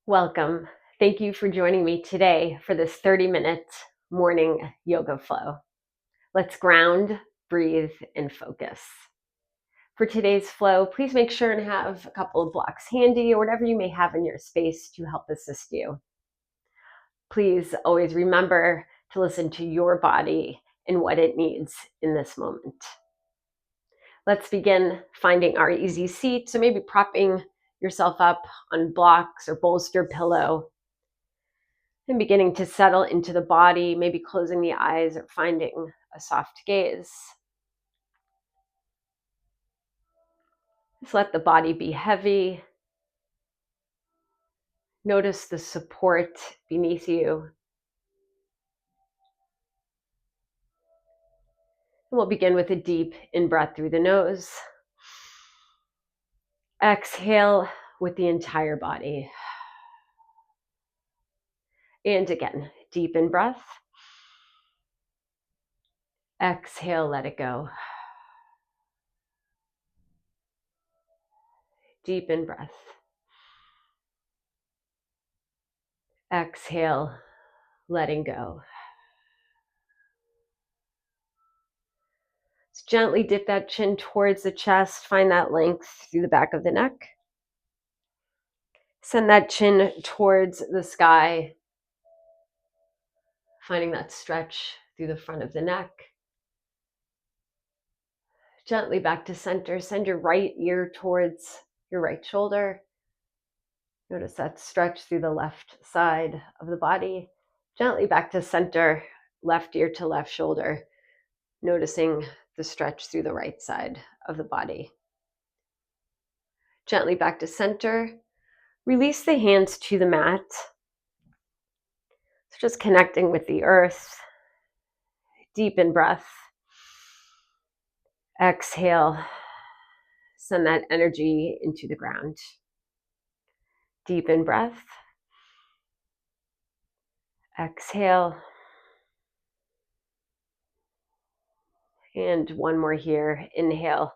Welcome. Thank you for joining me today for this 30-minute morning yoga flow. Let's ground, breathe, and focus. For today's flow, please make sure and have a couple of blocks handy or whatever you may have in your space to help assist you. Please always remember to listen to your body and what it needs in this moment. Let's begin finding our easy seat. So maybe propping yourself up on blocks or bolster pillow. And beginning to settle into the body, maybe closing the eyes or finding a soft gaze. Just let the body be heavy. Notice the support beneath you. And we'll begin with a deep in-breath through the nose. Exhale with the entire body. And again, deep in-breath. Exhale, let it go. Deep in-breath. Exhale, letting go. So gently dip that chin towards the chest. Find that length through the back of the neck. Send that chin towards the sky, finding that stretch through the front of the neck. Gently back to center. Send your right ear towards your right shoulder. Notice that stretch through the left side of the body. Gently back to center, left ear to left shoulder, noticing the stretch through the right side of the body. Gently back to center. Release the hands to the mat. So just connecting with the earth. Deep in breath. Exhale. Send that energy into the ground. Deep in breath. Exhale. And one more here. Inhale.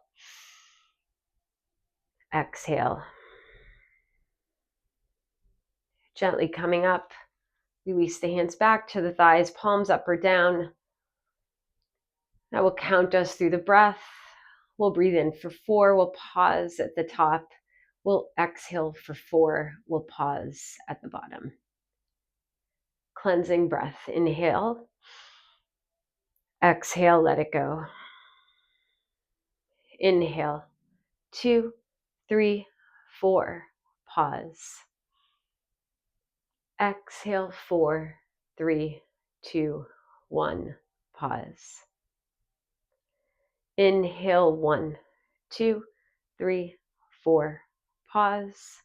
Exhale. Gently coming up. Release the hands back to the thighs, palms up or down. That will count us through the breath. We'll breathe in for 4. We'll pause at the top. We'll exhale for 4. We'll pause at the bottom. Cleansing breath. Inhale. Exhale, let it go. Inhale. 2, 3, 4. Pause. Exhale, 4, 3, 2, 1. Pause. Inhale, 1, 2, 3, 4. Pause.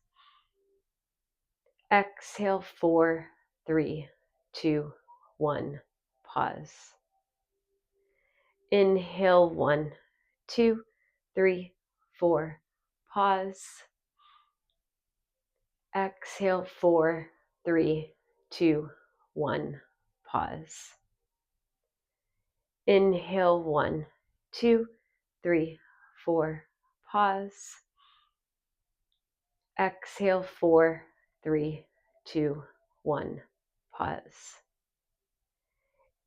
Exhale, 4, 3, 2, 1. Pause. Inhale, 1, 2, 3, 4. Pause. Exhale, 4, 3, 2, 1. Pause. Inhale, 1, 2, 3, 4. Pause. Exhale, 4, 3, 2, 1. Pause.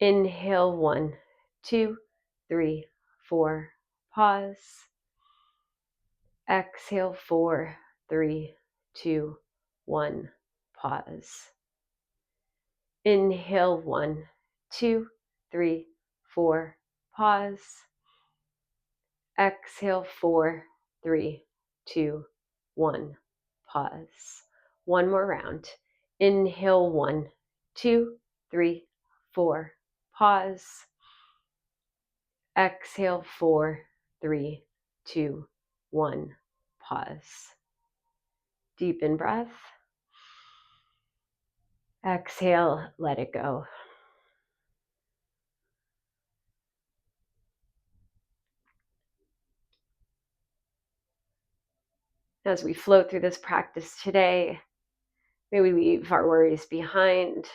Inhale, 1, 2, 3, 4. Pause. Exhale, 4, 3, 2, 1. Pause. Inhale, 1, 2, 3, 4. Pause. Exhale, 4, 3, 2, 1. Pause. One more round. Inhale, 1, 2, 3, 4. Pause. Exhale, 4, 3, 2, 1. Pause. Deep in breath. Exhale, let it go. As we flow through this practice today, may we leave our worries behind,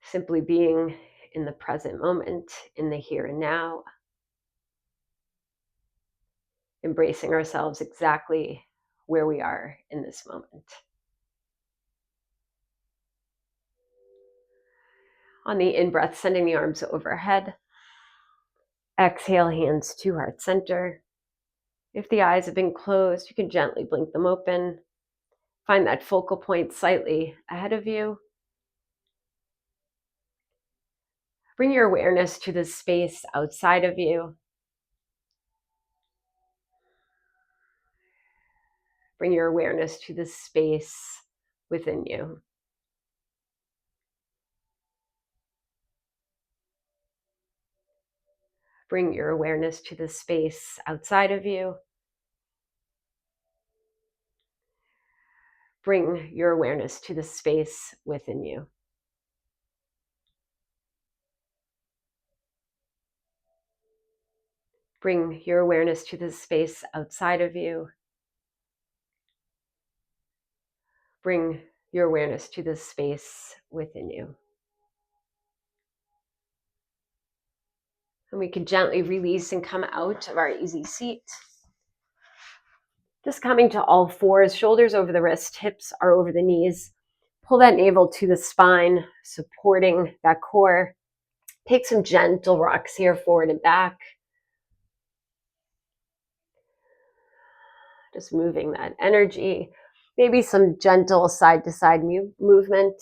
simply being in the present moment, in the here and now, embracing ourselves exactly where we are in this moment. On the in-breath, sending the arms overhead. Exhale, hands to heart center. If the eyes have been closed, you can gently blink them open. Find that focal point slightly ahead of you. Bring your awareness to the space outside of you. Bring your awareness to the space within you. Bring your awareness to the space outside of you. Bring your awareness to the space within you. Bring your awareness to the space outside of you. Bring your awareness to the space within you. And we can gently release and come out of our easy seat. Just coming to all fours, shoulders over the wrist, hips are over the knees. Pull that navel to the spine, supporting that core. Take some gentle rocks here, forward and back. Just moving that energy. Maybe some gentle side-to-side movement.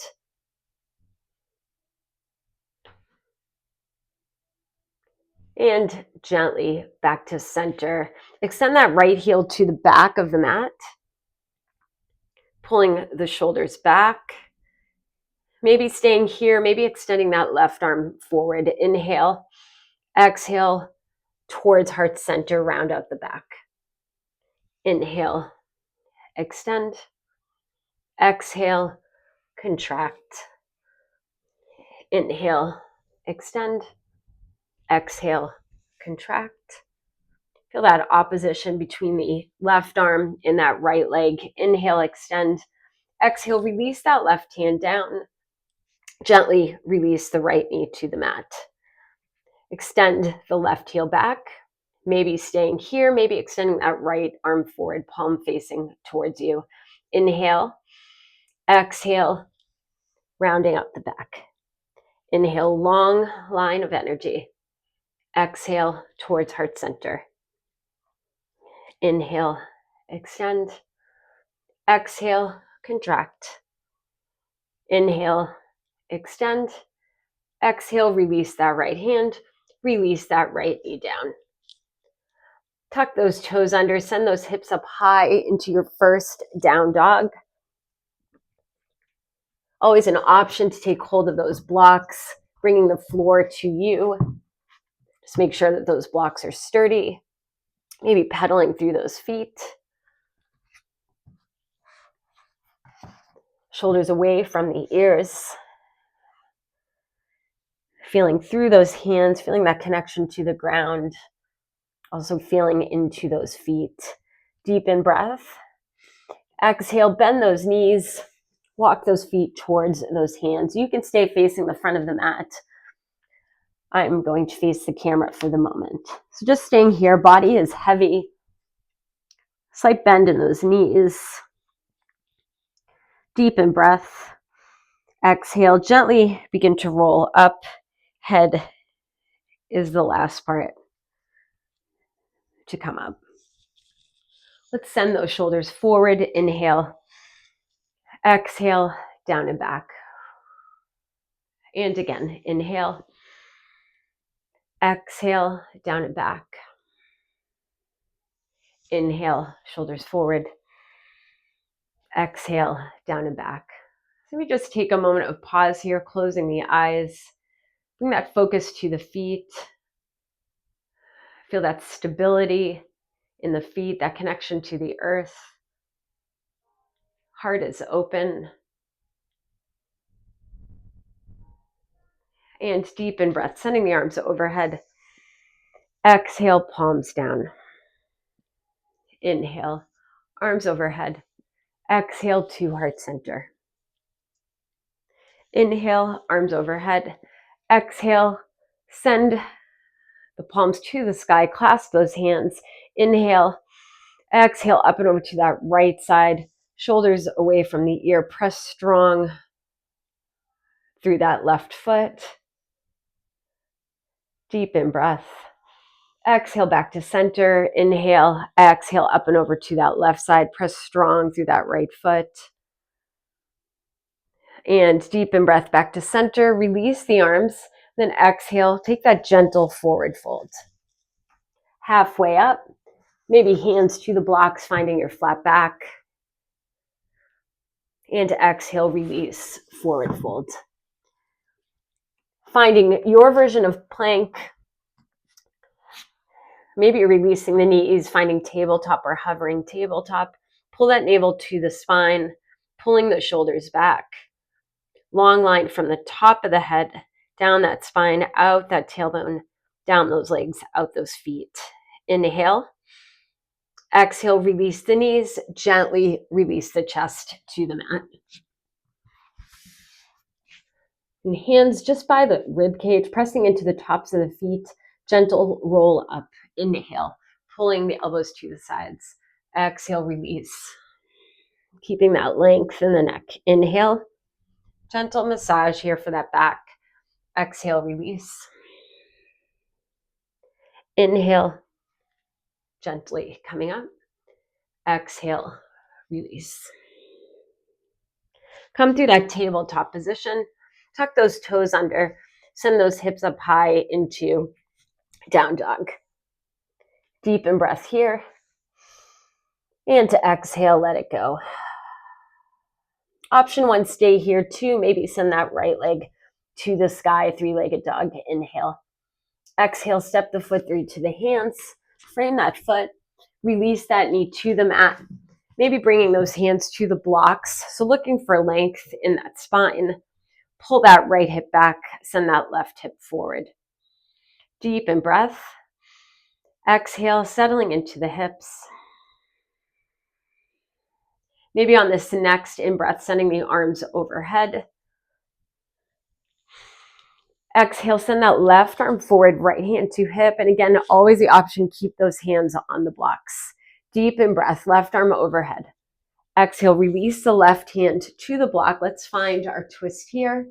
And gently back to center. Extend that right heel to the back of the mat. Pulling the shoulders back. Maybe staying here, maybe extending that left arm forward. Inhale, exhale towards heart center, round out the back. Inhale, extend. Exhale, contract. Inhale, extend. Exhale, contract. Feel that opposition between the left arm and that right leg. Inhale, extend. Exhale, release that left hand down. Gently release the right knee to the mat. Extend the left heel back. Maybe staying here, maybe extending that right arm forward, palm facing towards you. Inhale, exhale, rounding out the back. Inhale, long line of energy. Exhale towards heart center. Inhale, extend. Exhale, contract. Inhale, extend. Exhale, release that right hand. Release that right knee down. Tuck those toes under. Send those hips up high into your first down dog. Always an option to take hold of those blocks, bringing the floor to you. Just make sure that those blocks are sturdy. Maybe pedaling through those feet. Shoulders away from the ears. Feeling through those hands, feeling that connection to the ground. Also feeling into those feet. Deep in breath. Exhale, bend those knees. Walk those feet towards those hands. You can stay facing the front of the mat. I'm going to face the camera for the moment. So just staying here, body is heavy. Slight bend in those knees. Deep in breath. Exhale, gently begin to roll up. Head is the last part to come up. Let's send those shoulders forward. Inhale. Exhale, down and back. And again, inhale. Exhale, down and back. Inhale, shoulders forward. Exhale, down and back. So we just take a moment of pause here, closing the eyes. Bring that focus to the feet. Feel that stability in the feet, that connection to the earth. Heart is open. And deep in breath, sending the arms overhead. Exhale, palms down. Inhale, arms overhead. Exhale to heart center. Inhale, arms overhead. Exhale, send the palms to the sky. Clasp those hands. Inhale, exhale, up and over to that right side. Shoulders away from the ear. Press strong through that left foot. Deep in breath. Exhale back to center. Inhale, exhale up and over to that left side. Press strong through that right foot. And deep in breath back to center. Release the arms. Then exhale, take that gentle forward fold. Halfway up, maybe hands to the blocks, finding your flat back. And exhale, release, forward fold. Finding your version of plank. Maybe you're releasing the knees, finding tabletop or hovering tabletop. Pull that navel to the spine, pulling the shoulders back. Long line from the top of the head, down that spine, out that tailbone, down those legs, out those feet. Inhale. Exhale, release the knees, gently release the chest to the mat. And hands just by the rib cage, pressing into the tops of the feet, gentle roll up. Inhale, pulling the elbows to the sides. Exhale, release. Keeping that length in the neck. Inhale, gentle massage here for that back. Exhale, release. Inhale, gently coming up. Exhale, release. Come through that tabletop position. Tuck those toes under. Send those hips up high into down dog. Deep in breath here. And to exhale, let it go. Option one, stay here. Two, maybe send that right leg to the sky, three-legged dog. Inhale. Exhale, step the foot through to the hands. Frame that foot. Release that knee to the mat. Maybe bringing those hands to the blocks. So looking for length in that spine. Pull that right hip back. Send that left hip forward. Deep in breath. Exhale, settling into the hips. Maybe on this next in-breath, sending the arms overhead. Exhale, send that left arm forward, right hand to hip. And again, always the option, keep those hands on the blocks. Deep in breath, left arm overhead. Exhale, release the left hand to the block. Let's find our twist here.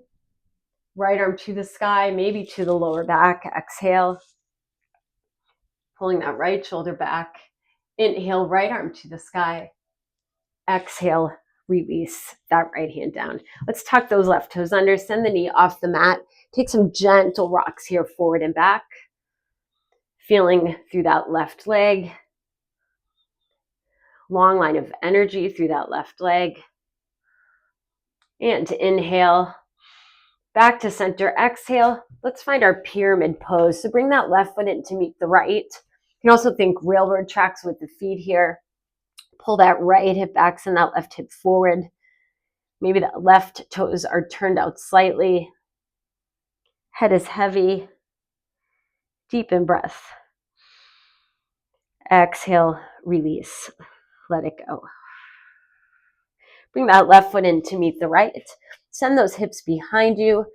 Right arm to the sky, maybe to the lower back. Exhale, pulling that right shoulder back. Inhale, right arm to the sky. Exhale, release that right hand down. Let's tuck those left toes under, send the knee off the mat. Take some gentle rocks here, forward and back. Feeling through that left leg. Long line of energy through that left leg. And inhale, back to center. Exhale, let's find our pyramid pose. So bring that left foot in to meet the right. You can also think railroad tracks with the feet here. Pull that right hip back, send that left hip forward. Maybe the left toes are turned out slightly. Head is heavy. Deep in breath. Exhale, release. Let it go. Bring that left foot in to meet the right. Send those hips behind you.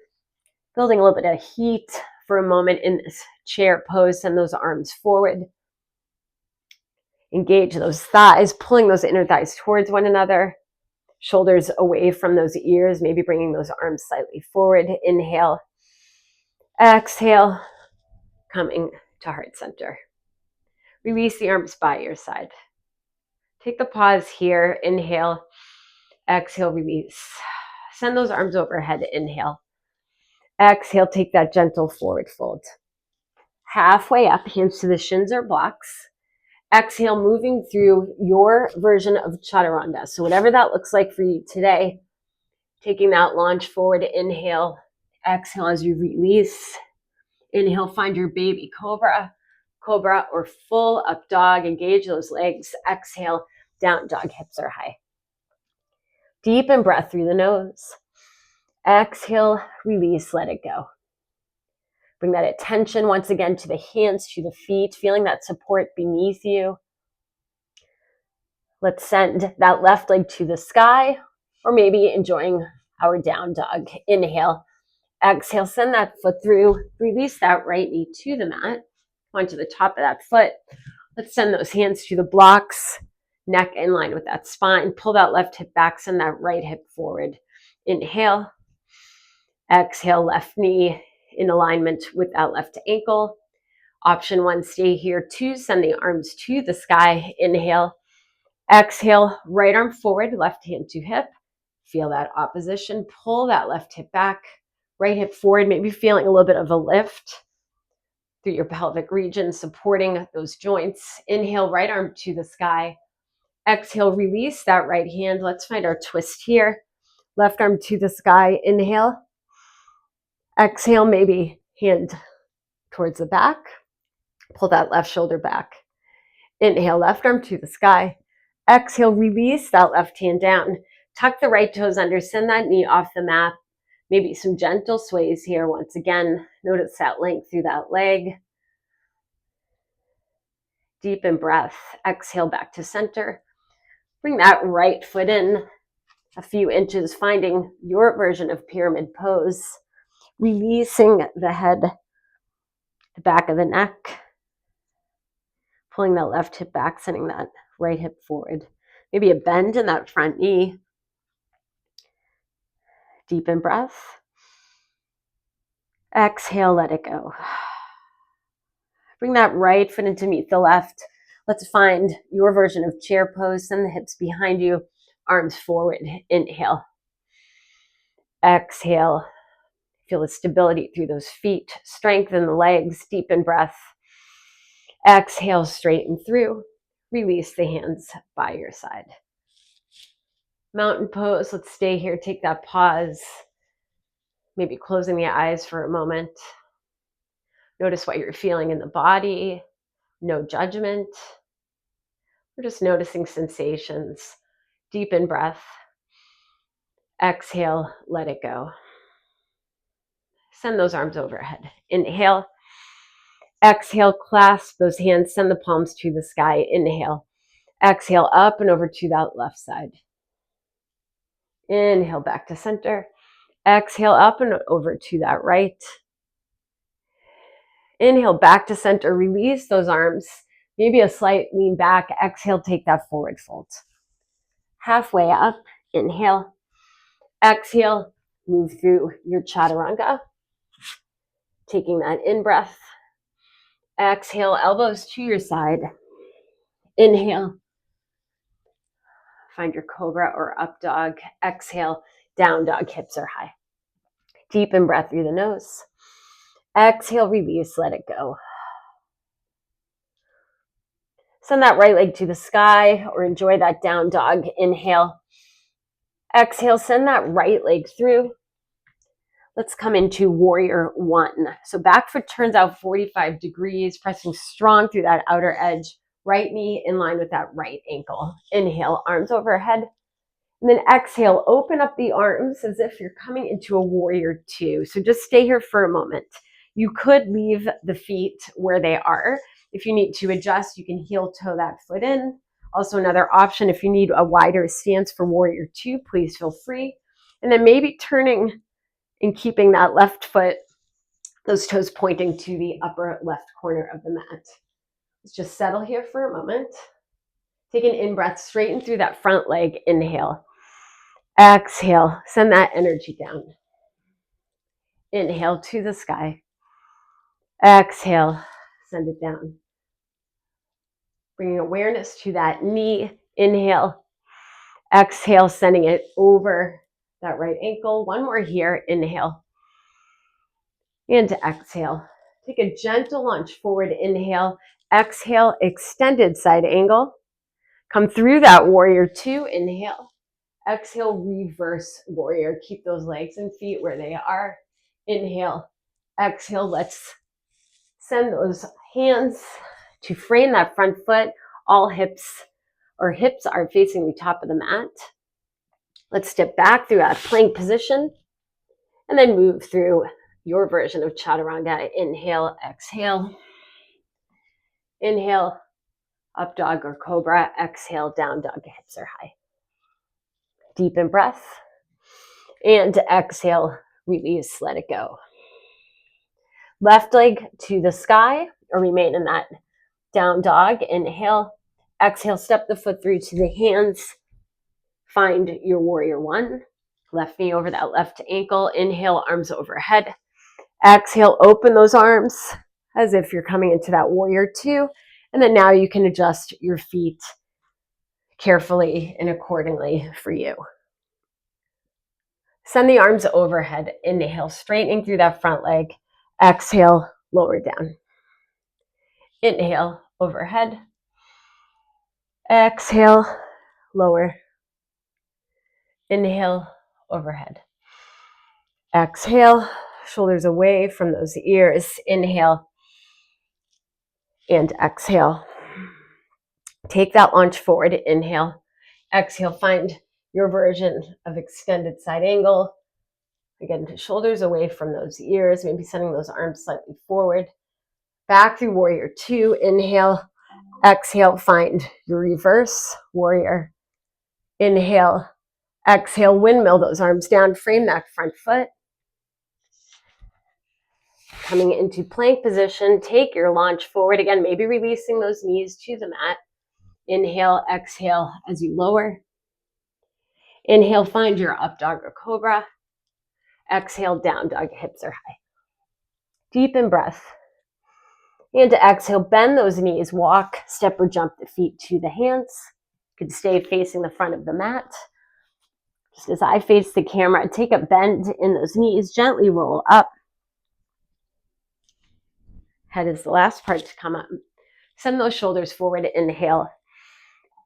Building a little bit of heat for a moment in this chair pose. Send those arms forward. Engage those thighs, pulling those inner thighs towards one another. Shoulders away from those ears, maybe bringing those arms slightly forward. Inhale. Exhale. Coming to heart center. Release the arms by your side. Take the pause here. Inhale. Exhale, release. Send those arms overhead. Inhale. Exhale, take that gentle forward fold. Halfway up, hands to the shins or blocks. Exhale, moving through your version of chaturanga. So whatever that looks like for you today, taking that launch forward. Inhale. Exhale as you release. Inhale, find your baby cobra, or full up dog. Engage those legs. Exhale, down dog, hips are high. Deep in breath through the nose. Exhale, release, let it go. Bring that attention once again to the hands, to the feet, feeling that support beneath you. Let's send that left leg to the sky, or maybe enjoying our down dog. Inhale. Exhale, send that foot through. Release that right knee to the mat, onto the top of that foot. Let's send those hands to the blocks, neck in line with that spine. Pull that left hip back, send that right hip forward. Inhale. Exhale, left knee in alignment with that left ankle. Option 1, stay here. 2, send the arms to the sky. Inhale. Exhale, right arm forward, left hand to hip. Feel that opposition. Pull that left hip back, right hip forward, maybe feeling a little bit of a lift through your pelvic region, supporting those joints. Inhale, right arm to the sky. Exhale, release that right hand. Let's find our twist here. Left arm to the sky. Inhale. Exhale, maybe hand towards the back. Pull that left shoulder back. Inhale, left arm to the sky. Exhale, release that left hand down. Tuck the right toes under, send that knee off the mat. Maybe some gentle sways here. Once again, notice that length through that leg. Deepen breath. Exhale back to center. Bring that right foot in a few inches, finding your version of pyramid pose. Releasing the head, the back of the neck. Pulling that left hip back, sending that right hip forward. Maybe a bend in that front knee. Deepen breath. Exhale, let it go. Bring that right foot in to meet the left. Let's find your version of chair pose. Send the hips behind you, arms forward. Inhale. Exhale. Feel the stability through those feet. Strengthen the legs. Deepen breath. Exhale, straighten through. Release the hands by your side. Mountain pose. Let's stay here. Take that pause. Maybe closing the eyes for a moment. Notice what you're feeling in the body. No judgment. We're just noticing sensations. Deepen breath. Exhale, let it go. Send those arms overhead. Inhale. Exhale, clasp those hands. Send the palms to the sky. Inhale. Exhale, up and over to that left side. Inhale, back to center. Exhale, up and over to that right. Inhale, back to center. Release those arms. Maybe a slight lean back. Exhale, take that forward fold. Halfway up. Inhale. Exhale, move through your chaturanga. Taking that in breath. Exhale, elbows to your side. Inhale. Find your cobra or up dog. Exhale, down dog, hips are high. Deepen breath through the nose. Exhale, release, let it go. Send that right leg to the sky or enjoy that down dog. Inhale. Exhale, send that right leg through. Let's come into warrior 1. So back foot turns out 45 degrees, pressing strong through that outer edge. Right knee in line with that right ankle. Inhale, arms overhead. And then exhale, open up the arms as if you're coming into a warrior 2. So just stay here for a moment. You could leave the feet where they are. If you need to adjust, you can heel toe that foot in. Also another option, if you need a wider stance for warrior 2, please feel free. And then maybe turning and keeping that left foot, those toes pointing to the upper left corner of the mat. Let's just settle here for a moment. Take an in-breath, straighten through that front leg. Inhale. Exhale, send that energy down. Inhale to the sky. Exhale, send it down. Bringing awareness to that knee. Inhale. Exhale, sending it over that right ankle. One more here. Inhale. And exhale. Take a gentle lunge forward. Inhale. Exhale, extended side angle. Come through that warrior 2. Inhale. Exhale, reverse warrior. Keep those legs and feet where they are. Inhale. Exhale. Let's send those hands to frame that front foot. All hips are facing the top of the mat. Let's step back through that plank position and then move through your version of chaturanga. Inhale, exhale. Inhale, up dog or cobra. Exhale, down dog, hips are high. Deepen breath. And exhale, release, let it go. Left leg to the sky or remain in that down dog. Inhale. Exhale, step the foot through to the hands. Find your warrior 1. Left knee over that left ankle. Inhale, arms overhead. Exhale, open those arms as if you're coming into that warrior two. And then now you can adjust your feet carefully and accordingly for you. Send the arms overhead. Inhale, straightening through that front leg. Exhale, lower down. Inhale, overhead. Exhale, lower. Inhale, overhead. Exhale, shoulders away from those ears. Inhale and exhale. Take that launch forward. Inhale. Exhale, find your version of extended side angle. Again, shoulders away from those ears, maybe sending those arms slightly forward. Back through warrior two. Inhale. Exhale, find your reverse warrior. Inhale. Exhale, windmill those arms down. Frame that front foot. Coming into plank position, take your launch forward. Again, maybe releasing those knees to the mat. Inhale, exhale as you lower. Inhale, find your up dog or cobra. Exhale, down dog, hips are high. Deepen breath. And to exhale, bend those knees, walk, step or jump the feet to the hands. You could stay facing the front of the mat. Just as I face the camera, take a bend in those knees, gently roll up. Head is the last part to come up. Send those shoulders forward, inhale,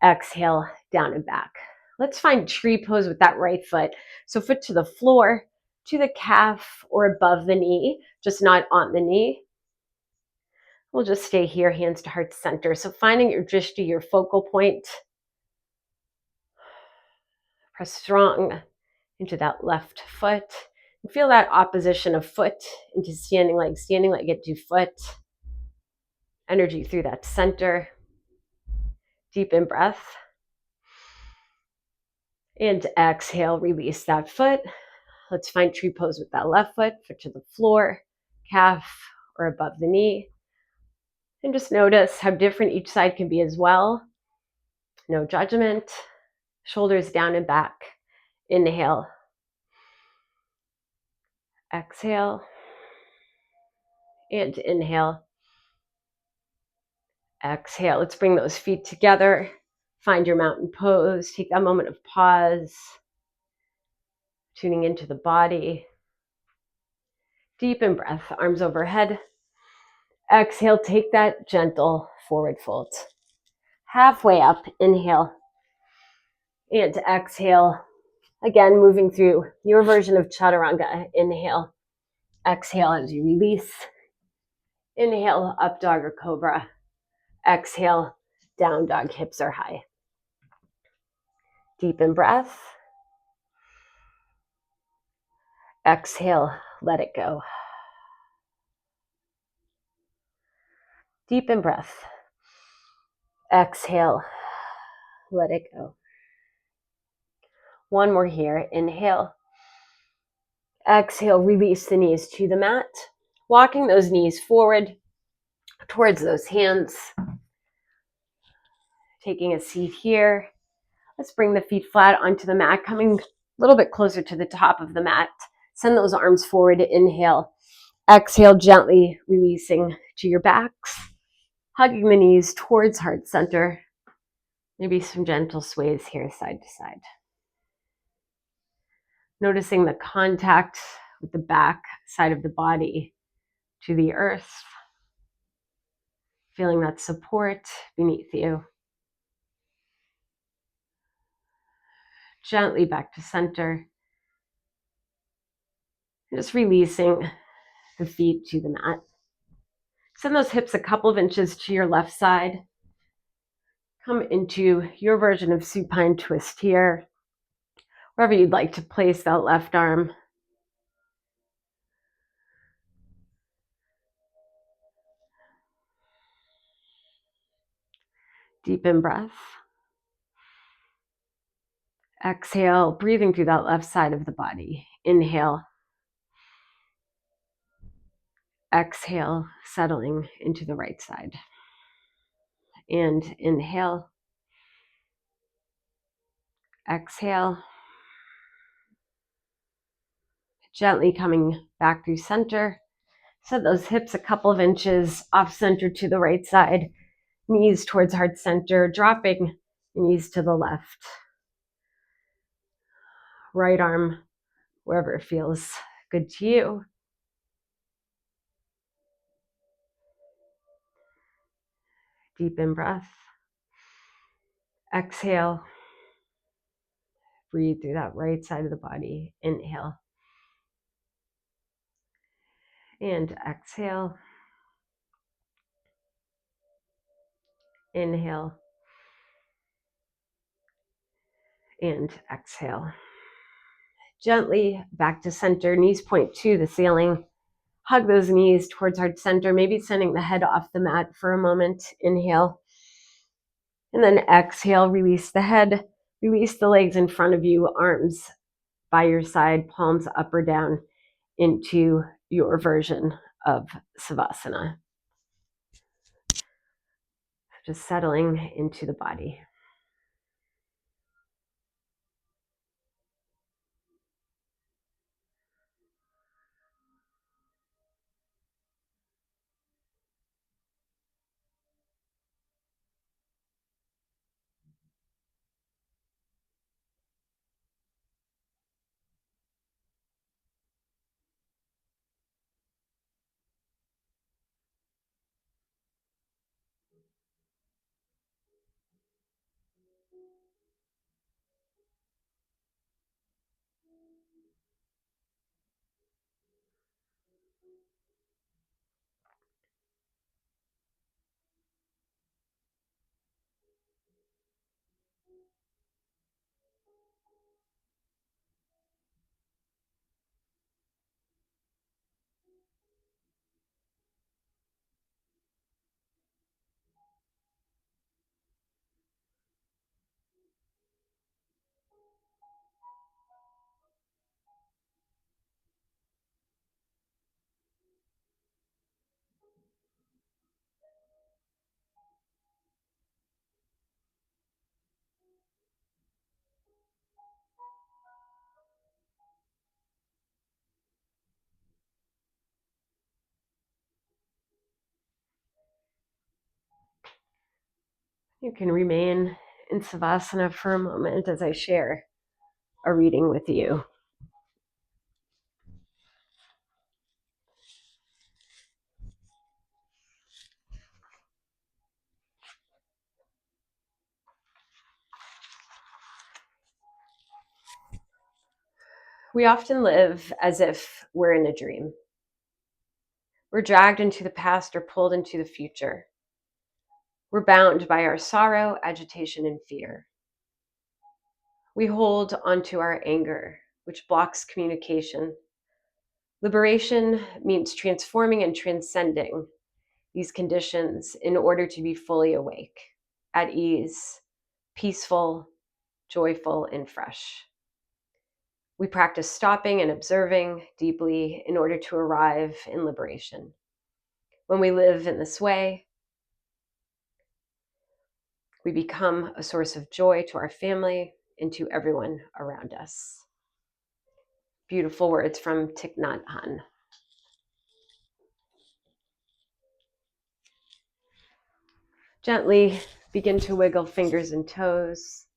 exhale, down and back. Let's find tree pose with that right foot. So foot to the floor, to the calf or above the knee, just not on the knee. We'll just stay here, hands to heart center. So finding your drishti, your focal point. Press strong into that left foot. And feel that opposition of foot into standing leg into foot. Energy through that center. Deepen breath. And exhale, release that foot. Let's find tree pose with that left foot, foot to the floor, calf or above the knee. And just notice how different each side can be as well. No judgment. Shoulders down and back. Inhale. Exhale. And inhale. Exhale. Let's bring those feet together. Find your mountain pose. Take that moment of pause. Tuning into the body. Deepen breath. Arms overhead. Exhale. Take that gentle forward fold. Halfway up. Inhale. And exhale. Again, moving through your version of chaturanga. Inhale. Exhale as you release. Inhale, up dog or cobra. Exhale, down dog, hips are high. Deepen breath. Exhale, let it go. Deepen breath. Exhale, let it go. One more here. Inhale. Exhale, release the knees to the mat. Walking those knees forward towards those hands. Taking a seat here. Let's bring the feet flat onto the mat, coming a little bit closer to the top of the mat. Send those arms forward. Inhale. Exhale, gently releasing to your backs. Hugging the knees towards heart center. Maybe some gentle sways here, side to side. Noticing the contact with the back side of the body to the earth. Feeling that support beneath you. Gently back to center. Just releasing the feet to the mat. Send those hips a couple of inches to your left side. Come into your version of supine twist here. Wherever you'd like to place that left arm. Deepen breath. Exhale, breathing through that left side of the body. Inhale. Exhale, settling into the right side. And inhale. Exhale. Gently coming back through center. Set those hips a couple of inches off center to the right side, knees towards heart center, dropping knees to the left. Right arm wherever it feels good to you. Deep in breath. Exhale. Breathe through that right side of the body. Inhale. And exhale. Inhale. And exhale. Gently back to center. Knees point to the ceiling. Hug those knees towards heart center. Maybe sending the head off the mat for a moment. Inhale. And then exhale. Release the head. Release the legs in front of you. Arms by your side. Palms up or down into your version of Savasana. Just settling into the body. You can remain in Savasana for a moment as I share a reading with you. We often live as if we're in a dream. We're dragged into the past or pulled into the future. We're bound by our sorrow, agitation, and fear. We hold onto our anger, which blocks communication. Liberation means transforming and transcending these conditions in order to be fully awake, at ease, peaceful, joyful, and fresh. We practice stopping and observing deeply in order to arrive in liberation. When we live in this way, we become a source of joy to our family and to everyone around us. Beautiful words from Thich Nhat Hanh. Gently begin to wiggle fingers and toes,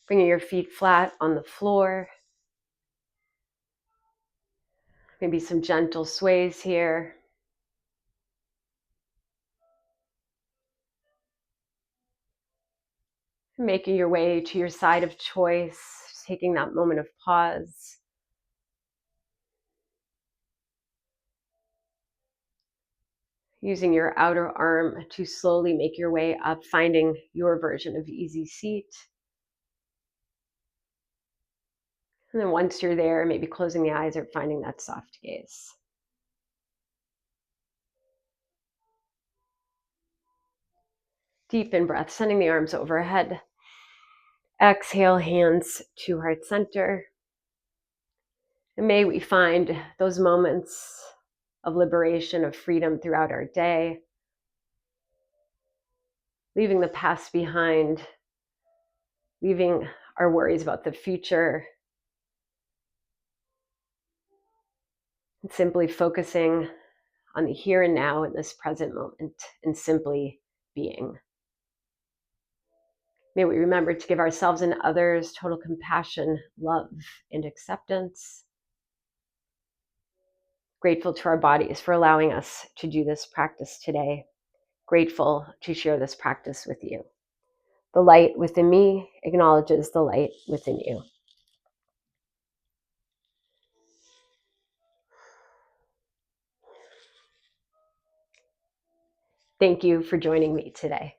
bringing your feet flat on the floor. Maybe some gentle sways here. Making your way to your side of choice, taking that moment of pause. Using your outer arm to slowly make your way up, finding your version of easy seat. And then once you're there, maybe closing the eyes or finding that soft gaze. Deep in breath, sending the arms overhead. Exhale, hands to heart center. And may we find those moments of liberation, of freedom throughout our day. Leaving the past behind, leaving our worries about the future. And simply focusing on the here and now in this present moment and simply being. May we remember to give ourselves and others total compassion, love, and acceptance. Grateful to our bodies for allowing us to do this practice today. Grateful to share this practice with you. The light within me acknowledges the light within you. Thank you for joining me today.